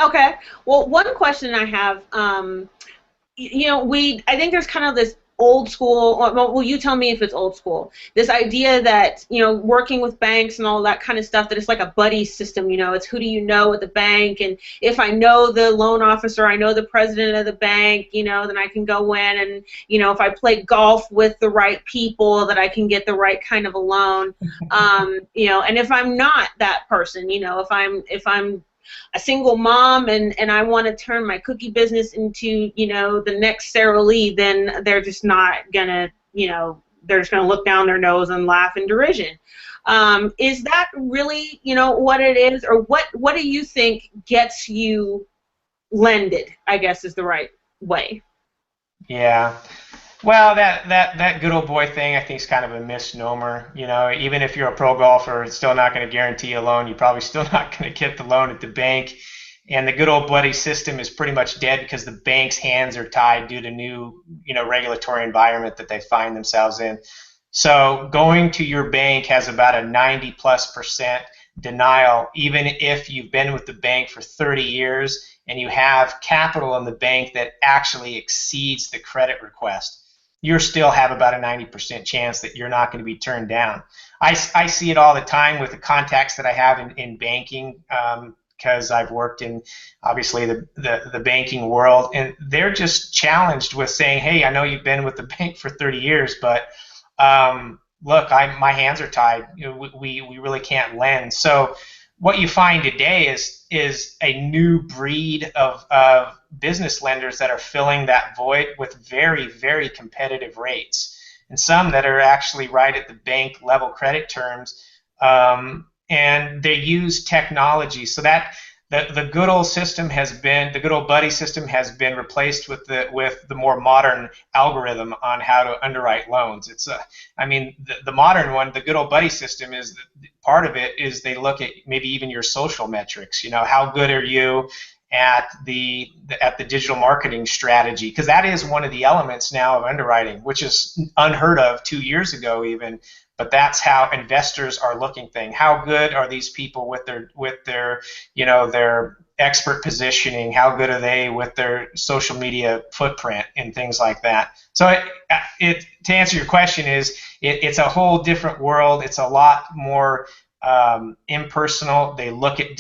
Okay. Well, one question I have, I think there's kind of this old school, well, you tell me if it's old school, this idea that, working with banks and all that kind of stuff, that it's like a buddy system, it's who do you know at the bank. And if I know the loan officer, I know the president of the bank, then I can go in and, if I play golf with the right people, that I can get the right kind of a loan. And if I'm not that person, if I'm a single mom and I want to turn my cookie business into, the next Sarah Lee, then they're just not gonna, they're just gonna look down their nose and laugh in derision. Is that really, what it is, or what do you think gets you lended, I guess is the right way? Yeah. Well, that good old boy thing, I think, is kind of a misnomer. Even if you're a pro golfer, it's still not going to guarantee a loan. You're probably still not going to get the loan at the bank. And the good old buddy system is pretty much dead because the bank's hands are tied due to new, regulatory environment that they find themselves in. So going to your bank has about a 90+% denial, even if you've been with the bank for 30 years and you have capital in the bank that actually exceeds the credit request. You still have about a 90% chance that you're not going to be turned down. I see it all the time with the contacts that I have in banking, because I've worked in, obviously, the banking world, and they're just challenged with saying, hey, I know you've been with the bank for 30 years, but look, my hands are tied. We really can't lend. So what you find today is a new breed of business lenders that are filling that void with very, very competitive rates, and some that are actually right at the bank level credit terms, and they use technology. So that the good old system the good old buddy system has been replaced with the more modern algorithm on how to underwrite loans. The modern one, the good old buddy system, is part of it is they look at maybe even your social metrics. How good are you at the digital marketing strategy? Because that is one of the elements now of underwriting, which is unheard of 2 years ago even. But that's how investors are looking thing. How good are these people with their their expert positioning? How good are they with their social media footprint and things like that? So to answer your question it's a whole different world. It's a lot more impersonal. They look at